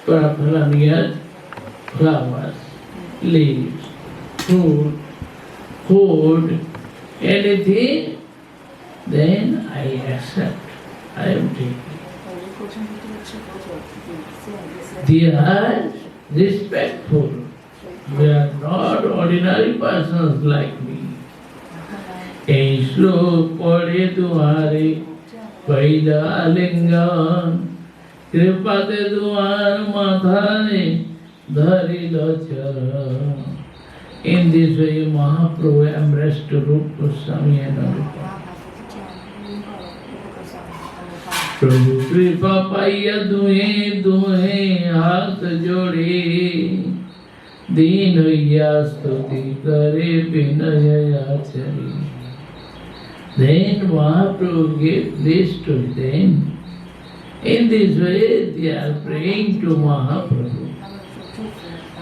paraphernalia, flowers, leaves, fruit, food, anything, then I accept. I am taking. They are respectful. They are not ordinary persons like me. A श्लोक पढ़े तुम्हारे पहला लिंगन कृपा ते तुम्हार माथा ने धरी चरण. In this way, Mahaprabhu embraced Rupa Goswami and Anuruddha. प्रभु कृपा पाइया दुहे दुहे हाथ जोड़े दीन होइया स्तुति करे विनय आचरी. Then Mahaprabhu gave this to them. In this way they are praying to Mahaprabhu.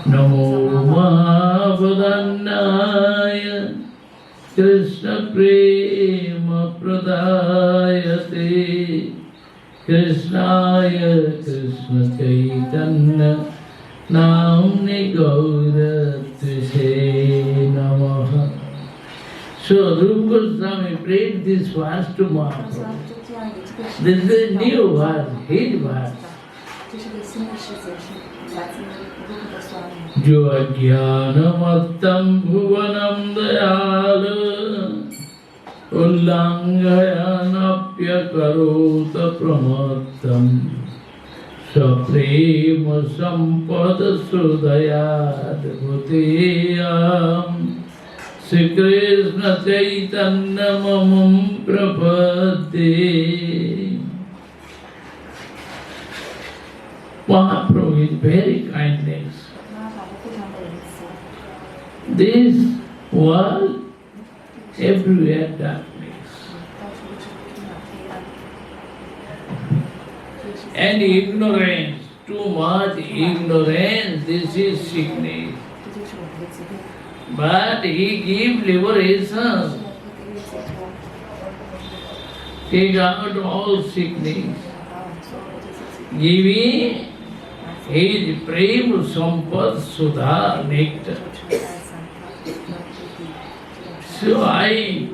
Namo Mahavadannaya Krishna Prema Pradayate Krishnaya Krishna Chaitanya Namni Gaura Trise Namaha. So Rupa Goswami prayed this verse to Mahaprabhu. This is a new verse, his verse. जो अज्ञानमत्तं भुवनं दयाल उल्लङ्घयन्नप्यकरोत् प्रमत्तं सप्रेम सम्पद सुदयाद्भुतेयं श्रीकृष्ण चैतन्यममुं प्रपद्ये. Mahaprabhu is very kindness. This world, everywhere darkness. And ignorance, too much ignorance, this is sickness. But he gives liberation. Take out all sickness. Giving his prema sampad sudha nectar. So I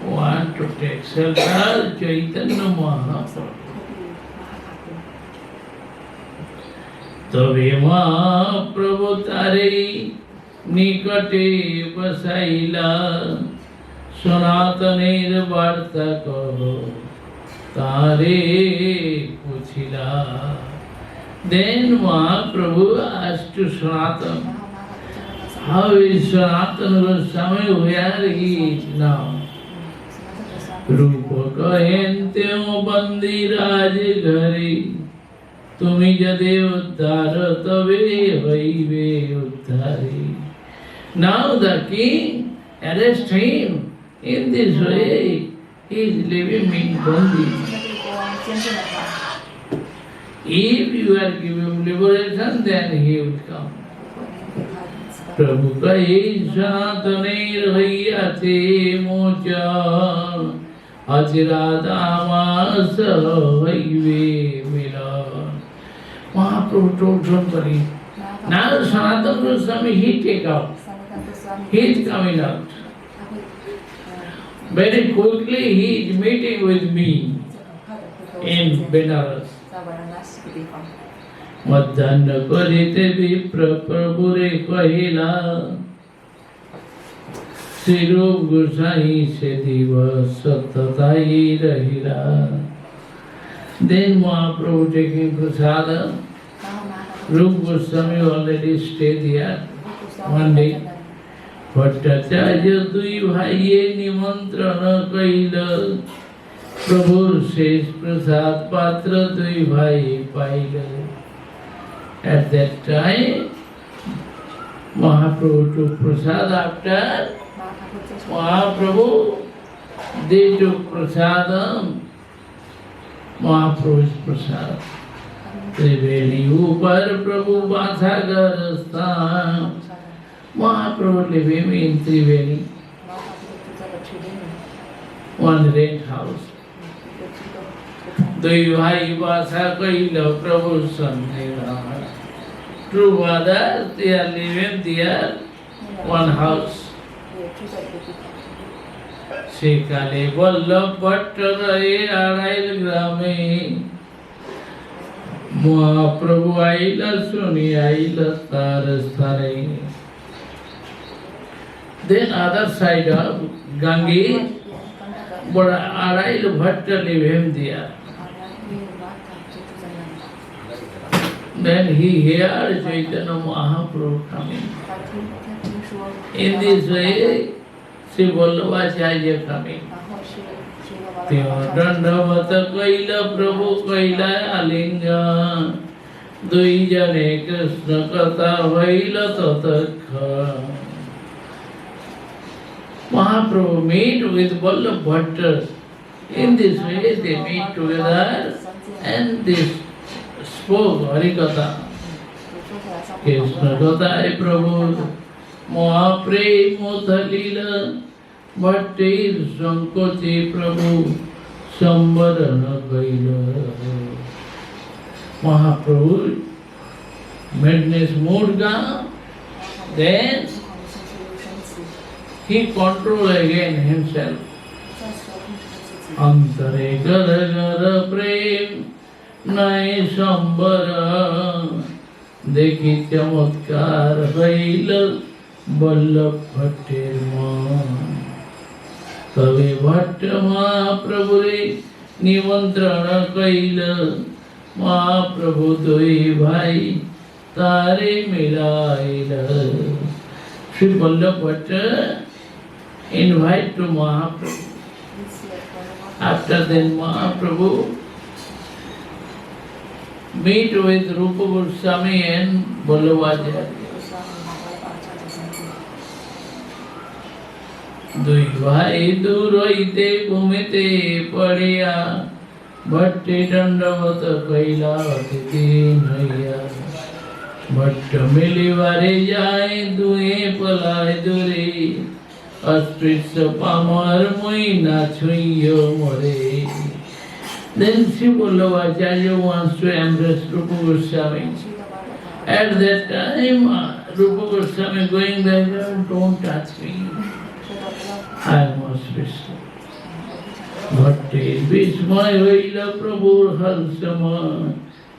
want to take shelter Chaitanya Mahaprabhu. तबे महाप्रभु तारे निकटे बसाइला सनातनेर वार्ता कहो तारे पुछिला. Then Mahaprabhu asked to Sanatana, how is Sanatana Goswami, where he is now? Rupa kahente ho bandi raj ghari tumi jade uddhar tabe hoibe uddhari. Now the king arrest him. In this way he is living in bondage. If you are giving liberation, then he will come. Prabhu kahi sanataneer hayyate mocha ajiradamas haive milan. Mahaprabhu told somebody, now Sanatana Goswami he take out. He is coming out. Very quickly he is meeting with me in Benares. मध्याह्न करिते विप्र प्रभुरे कहिला श्री रूप गोसाई से दिवस सतताई रहिला. Then Mahaprabhu taking prasada. Rupa Goswami already stayed here one day. Bhattacharya दुई भाइये निमंत्रण कइला प्रभु शेष प्रसाद पात्र दुई भाई पाइला. At that time, Mahaprabhu took prasad. After Mahaprabhu, they took prasadam. Mahaprabhu's prasad. Triveni upar Prabhu Vasagar sthan. Mahaprabhu living in Triveni, one rent house. दुई भाई भाषा कहिल प्रभु संदेह True brothers, they are living there one house. সেকালে Vallabh Bhatt রয়ে আড়াইল গ্রামে মহাপ্রভু আইলা শুনি আইলা তার স্থানে Then other side of Gange, but Arail Bhatta live him there. Then he heard Chaitanya Mahaprabhu coming. In this way, Sri Vallabhacharya coming. Dandavata Kaila Prabhu Kaila Alinga Dui Jane Krishna Katha Vaila Tatakha. Mahaprabhu meet with Vallabh Bhatta. In this way they meet together and they spoke Harikatha. Krishna Katha Prabhu Mahaprema Thalila Bhattir Sankoche Prabhu Sambarana Kaila. Mahaprabhu madness Murga, then he control again himself. Antare gara gara prem nai sambara dekhi chamatkar haila Vallabh Bhattir man. Tabe Bhatta Mahaprabhu re nimantrana kaila Mahaprabhu doi bhai tare milaila. Sri Vallabh Bhatta invite to Mahaprabhu. After then Mahaprabhu meet with Rupa Goswami and Vallabhacharya. Dui bhai dur hoite ghumite padiya Bhatti dandavata kaila atiti naiya. Bhatt milivare jai duhe palai dure Aspritsa pamar moi na chuiyo more. Then Sri Vallabhacharya wants to embrace Rupa Goswami. At that time, Rupa Goswami going back, don't touch me. I must restore. Bhatti Vismay Vaila Prabhu Harsama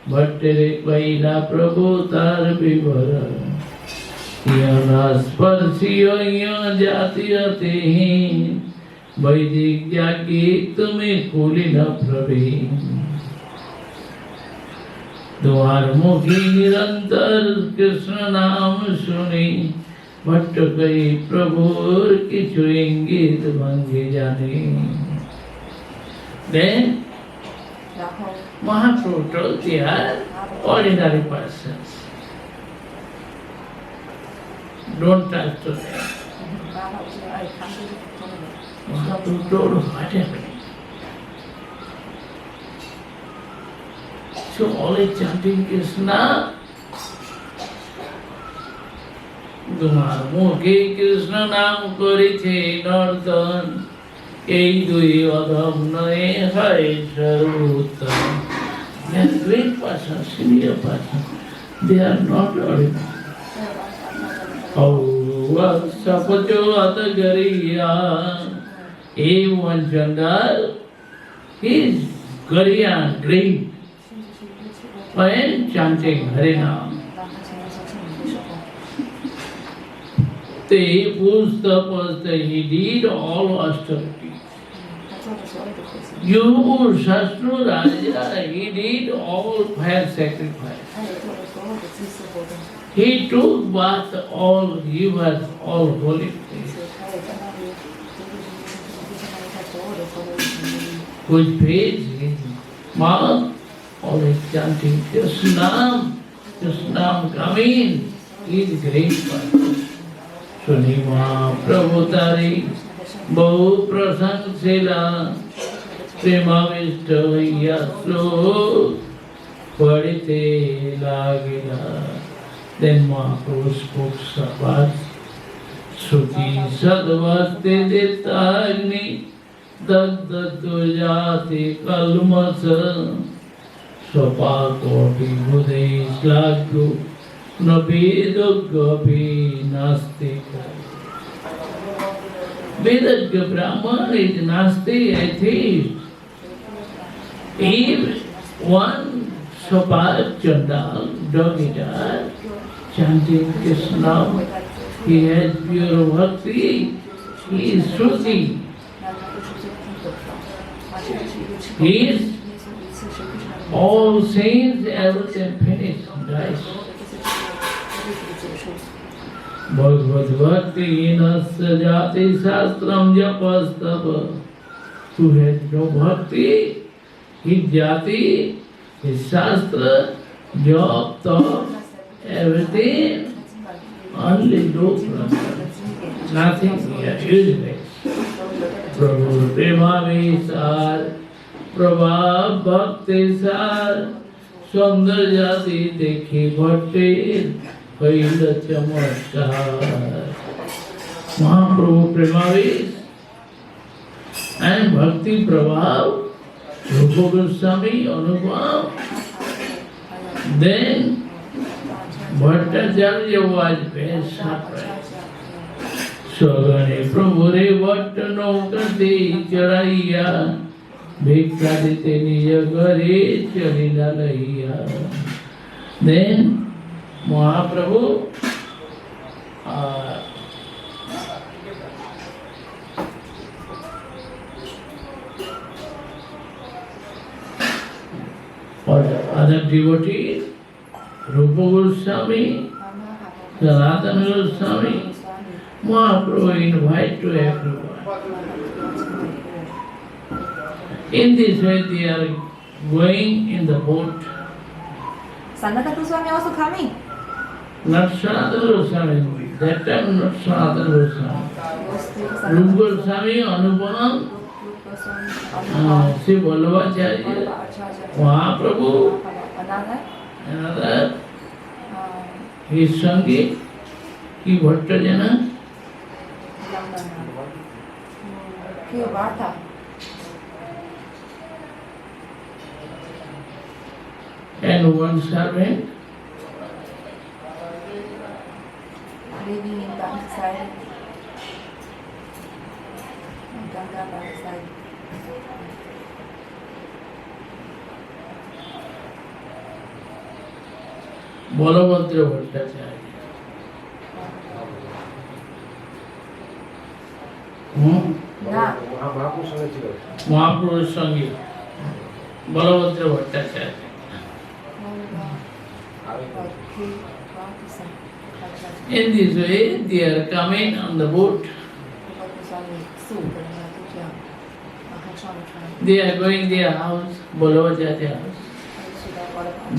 Bhattere Vaila Prabhu Tar Vivara Yana Sparsiyo Yana Jatiyate Vaidik Jaki Tume Kulina Pravi Dwar Mukhi Nirantar Krishna Naam Suni Bhatt Kai Prabhu Kichu Ingit Bhangi Jani. Then Mahaprabhu told they are ordinary persons. Don't touch to them. Mahaprabhu told what happened. So all is chanting Krishna. Dumar Mukhi Krishna Naam Koriche Nardhan এই দুই অধম নয়ে হয় সর্বোত্তম. They are great persons, senior persons. They are not ordinary. Sapacho Atagariya. One Chandal is Gariya drink when chanting Harinam. He did all austerities. You Shastru Raja, he did all fire sacrifice. He took bath all rivers, all holy places. Which page his mouth, always chanting Krishnam, Krishnam coming, he is great person. Suni Mahaprabhu Tari Bahu Prasansila Premavishta Yaslo Padite Lagila. Then Mahaprabhu spoke Sabas Suti Sadvaste Ditagni Daddatu Jati Kalmasa स्वपाकोटि बुधे श्लाघ्यो न वेदज्ञ नास्तिक. Vedajna Brahman is nasty atheist. If one Sopat Chandal, dog-eater, chanting Krishna, he has pure bhakti, he is Shruti. He is all sins, everything finished, dies. Bhagavad Bhakti inasya jati shastram japastava. Who has no bhakti, his jati, his shastra, jap, tap, everything, only do nothing here, useless. Prabhu Premavisar, Prabha Bhakti Sar, Sundar jati dekhi bhakti, Kaila Chamatkar. Mahaprabhu Premavis and Bhakti Prabhav, Rupa Goswami Anubhav. Then Bhattacharya was very surprised. Swagane Prabhure Bhattano Kati Charaiya, Bhikkhadite Nija Gare Charila Laiya. Then Mahaprabhu or other devotees, Rupa Goswami, Sanatana Goswami, Mahaprabhu invite to everyone. In this way they are going in the boat. Sanatana Goswami also coming? Not Sanatana Goswami, that time not Sanatana Goswami. Rupa Goswami, Anupam, Sri Vallabhacharya, Mahaprabhu, another, his Sangi, ki Bhattajana, and one servant. Living in bankside. Ganga bankside. Balabhadra Bhattacharya. Mahaprabhu's Sangi. Balabhadra Bhattacharya. In this way, they are coming on the boat. They are going their house, Balabhacharya house.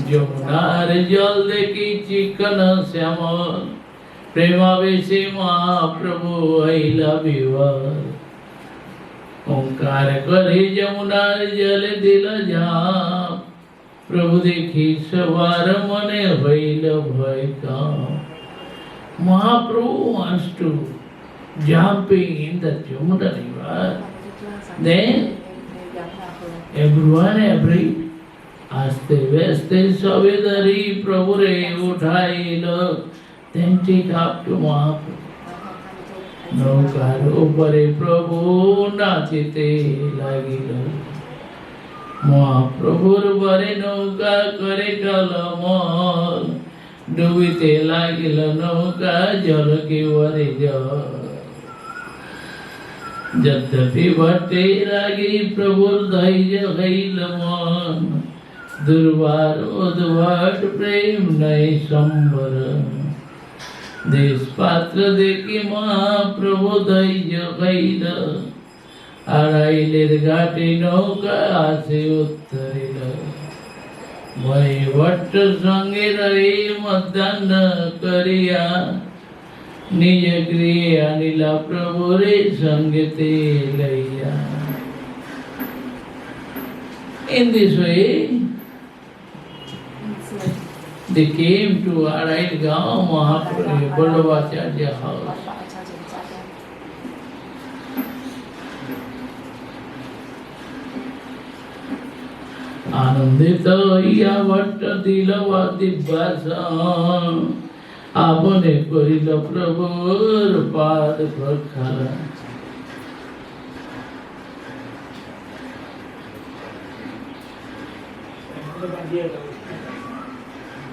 Jamunar jal dekhi chikana syamal, premaveshi Mahaprabhu aila vivar. Onkar kare jamunar jal dila jam, Prabhu dekhi savar mane vaila bhai kam. Mahaprabhu wants to jump in the Jamuna river. Then everyone agreed. Aste veste savedari Prabhure uthailo. Then take up to Mahaprabhu. Naukar upare Prabhu nachite lagilo. Mahaprabhur bare nauka kare kalamal. Dubite lagilo nauka jal ki vare jal. Jaddapi bhatte lagi Prabhur dhaija gailaman. Durvar udvat prem nai sambara. Desh patra dekhi Mahaprabhu dhaija gaila. Arailir ghati nauka ase uttarila. Bhai bhatta sange rahi madana kariya. Nija griya nila Prabhure sangate laiya. In this way, they came to Arailgaon, Mahaprabhu, Vallabhacharya house. आनंदित या भट्ट दिलवा दिव्यासन आपने करिल प्रभुर पाद प्रक्षालन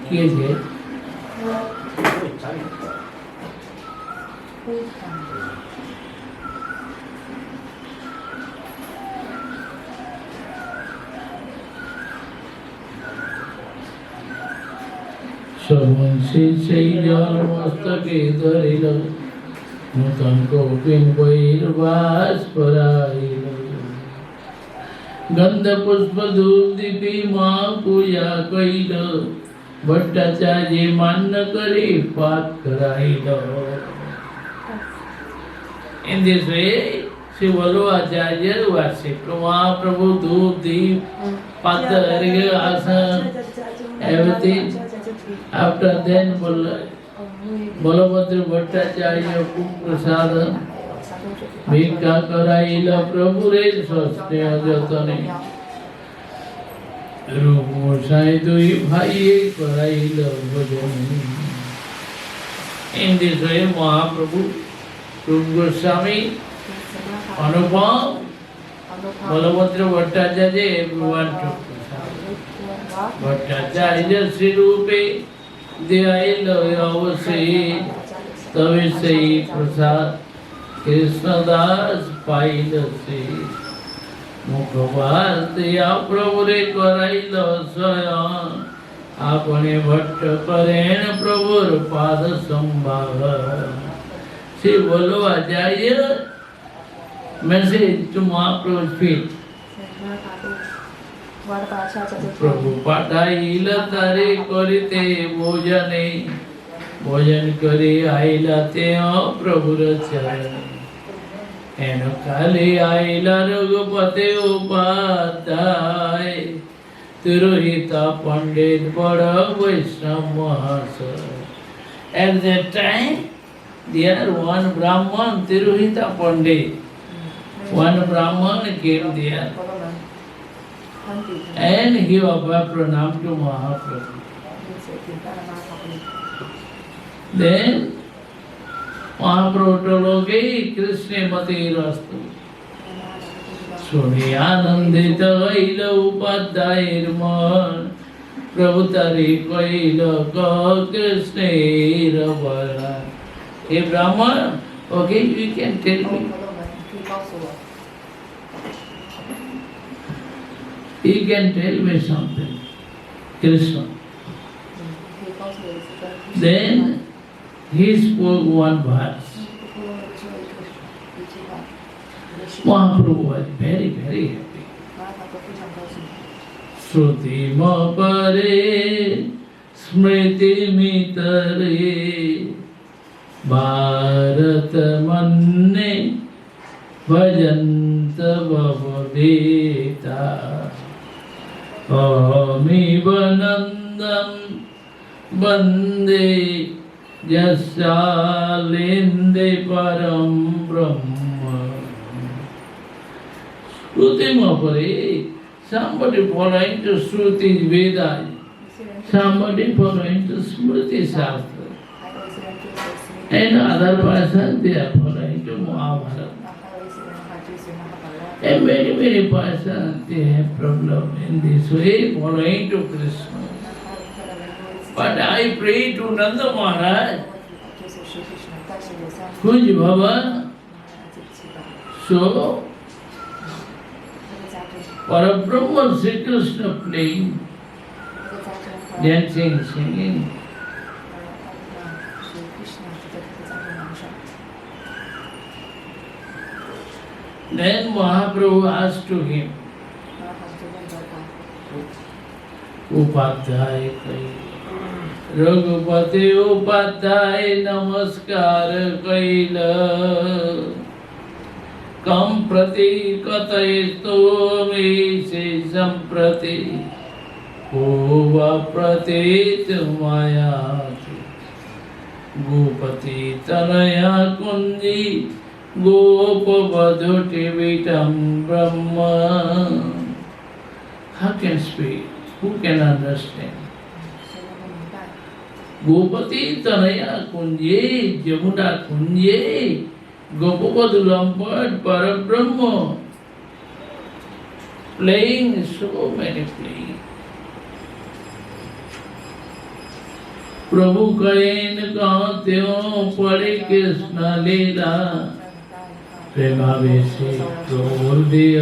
किए छे समुंसी जल मस्तके धरिल नूतन कौपिन बहिर्वास पराइल गंध पुष्प धूप दीपी माँ पूजा कैल भट्टाचार्य मान्य करे पाठ कराइल. In this way, Sri Vallabhacharya worshipped Mahaprabhu, Dhoop, Deep, Patra, Asana, everything. After then, Balabhadra Bhattacharya cooked prasada, Bhikha कराइला प्रभु रे सस्ते जतने रूप गोसाई दुई भाई कराइला भजन. In this way, Mahaprabhu, Rupa Goswami, Anupam, Balabhadra Bhattacharya, everyone took prasada. Bhattacharya Sri Rupe, Dyaila Yavase, Tavise Prasad, Krishnadas Pailase, Mukhavartya Prabhure Karaila Sayan, Apane Bhatta Karen Prabhur Pada Sambhava. Sri Vallabhacharya message to Mahaprabhu's feet. प्रभु पाठाइला तारे करिते भोजने भोजन करे आइला ते प्रभुर चरण N काले आइला रघुपते उपाध्याय तिरोहिता पंडित बड़ वैष्णव महाशय. At that time there one Brahman Tirohita Pandit, one Brahman came there and he offered pranam to Mahaprabhu. Then Mahaprabhu told, okay, Krishna Mati Rastu. Suni Anandita Aila Upadhyayir Man Prabhu Tari Kaila Ka Krishna Ravala. Hey Brahman, okay, you can tell me. He can tell me something. Krishna. Then he spoke one verse. Mahaprabhu was very, very happy. Shruti ma pare smriti mitare Bharat manne bhajanta bhavadeta Ami vanandam bande jasalinde param brahma. Shruti Mahapare, somebody following to Shruti Veda, somebody following to Smriti Shastra, and other person they are following to Mahabharata. And many, many persons they have problem in this way, following to Krishna. But I pray to Nanda Maharaj, Kuj Bhava, so Parabrahma Sri Krishna playing, dancing, singing. Then Mahaprabhu asked to him, Upadhyay kai, Raghupati Upadhyay namaskar kaila, Kam prati katayisto me se samprati, Ova prati tumayati, Gopati tanaya kundi, Gopa vadhuti vitam brahma How can speak? Who can understand? 谁能够明白？ Gopati Tanaya Kunje, Jamuna Kunje, Gopavadu Lampad Parabrahma, playing so many playing. प्रभु कहेन कहत्यों पड़े कृष्ण लीला प्रेमावेशे प्रबोधिय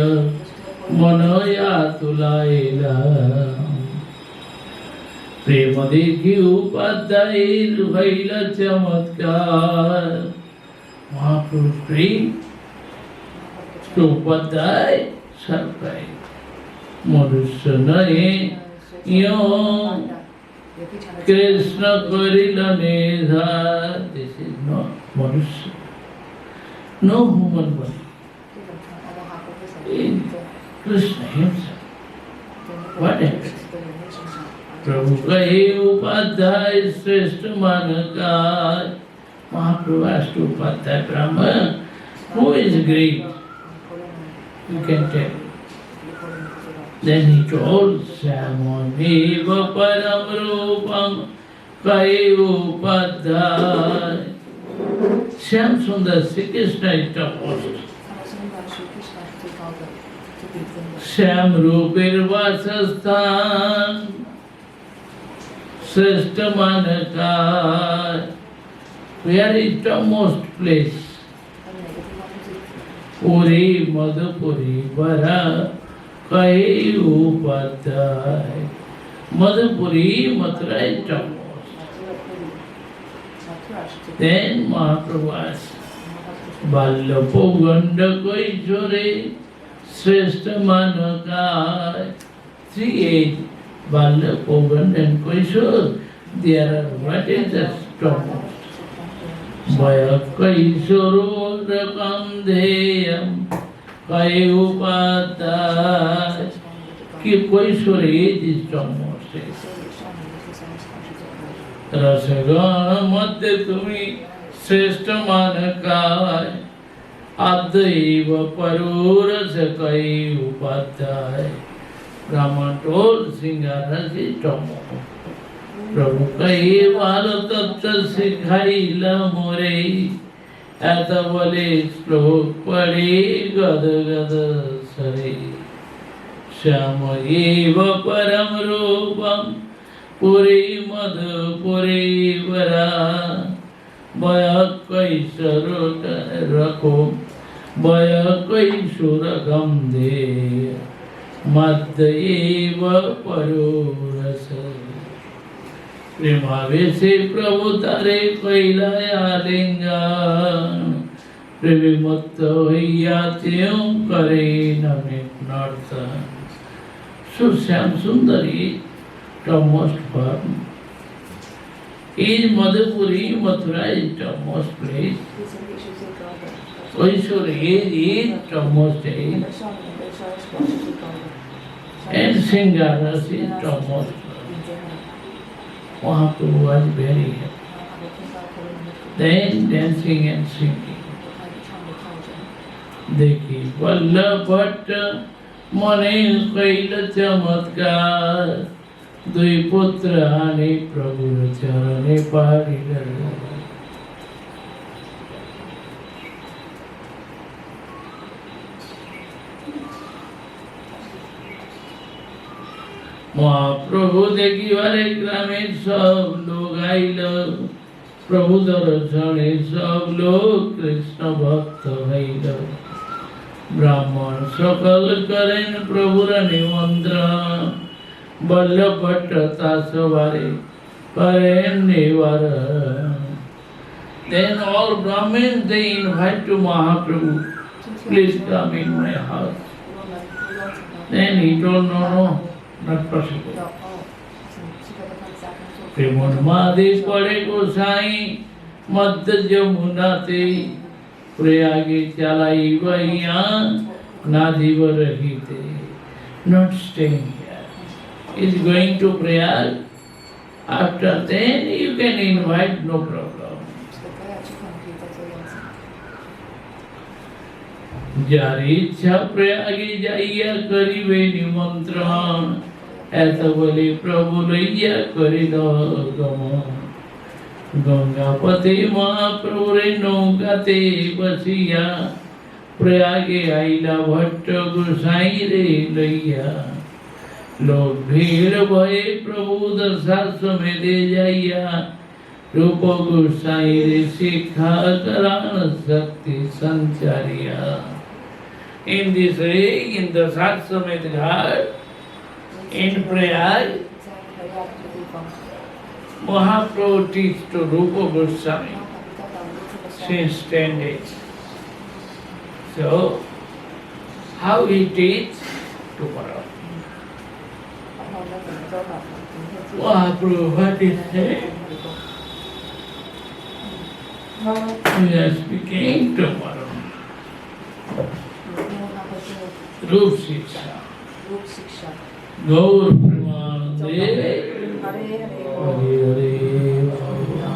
मनया तुलाइला प्रेम देखी उपाध्याय भैल चमत्कार महापुरुष प्रेम Upadhyay surprise मनुष्य नहीं यो Krishna Karila Nedha. This is not Manushya. No human body. In Krishna himself. What happened? Prabhu kahe upadhyay shrestha manakar. Mahaprabhu asked Upadhyay Brahma, who is great? You can tell. Then he told Samaniva Param Rupam Kai Upadhyay. Shyam Sundar Sri Krishna is topmost. Shyam Rupir Vasasthan Shrestha Manakar. Where is topmost place? Puri Madhupuri Vara Kai Upadhyay. Madhupuri, Mathura is topmost. Then Mahaprabhu asked, Vallapo Ganda Kaishore Shrestha Manakar. 3 age, Vallapo Ganda and Kaishore, there are what is the topmost? Vaya Kaishoro Rakandheyam Kai Upadhyay. Ki Kaishore age is topmost. Rasagana Madhya Tumi Shrestha Manakar. Adhaiva Parurasa Kai Upadhyay. Brahma told Singharas is topmost. Prabhu kahi Bharatapta Sikhaila More. Ata bole shlok pade gada gada sare. Shyama eva param rupam puri madhupuri vara. Baya kaishara rakho baya kaishara gamde madhya eva parurasa. प्रेमावेशे प्रभु तारे कैलाया लिंगन प्रेमिमत्त होइया त्यों करे Namit नर्तन. So Shyam Sundari, topmost form. Is Madhupuri, Mathura is topmost place. Kaishore is topmost age. And Singharas is topmost place. Mahaprabhu was very happy. Then dancing and singing. Dekhi Vallabhat Mane Kaila Chamatkar. Dui putra ani Prabhu Charane Paridar. महाप्रभु देखी वाले ग्रामे सब लोग आइल. प्रभु दर्शने सब लोग कृष्ण भक्त हईल. ब्राह्मण सकल करें प्रभुर निमंत्रण. बल्लभट्ट तासवारे करें निवारण. Then all Brahmins they invite to Mahaprabhu, please come in my house. Then he told no, not possible. प्रेमन मादे पड़े गोसाई मध्य जमुना ते प्रयागे चलाई वैया नादिव रही थे. Not staying here. Is going to Prayag. After then you can invite, no problem. যার ইচ্ছা প্রয়াগে যাইয়া করিবে নিমন্ত্রণ, এত বলে প্রভু লইয়া করিল গমন। গঙ্গাপথে মহাপ্রভুরে নৌকাতে বসিয়া, প্রয়াগে আইলা ভট্ট গোসাই রে লইয়া। লোক ভিড় ভয়ে প্রভু দশাশ্বমেধে যাইয়া, रूप गोसाई रे शिक्षा करान शक्ति संचारिया। In this way, in the Satsumit Ghat, in prayer, Mahaprabhu teach to Rupa Goswami since 10 days. So, how he teach? Tomorrow. Mahaprabhu, what is it? We are speaking tomorrow. Rup Shiksha. रूप शिक्षा Gaur Premanande. Hare Hare Hare Hare.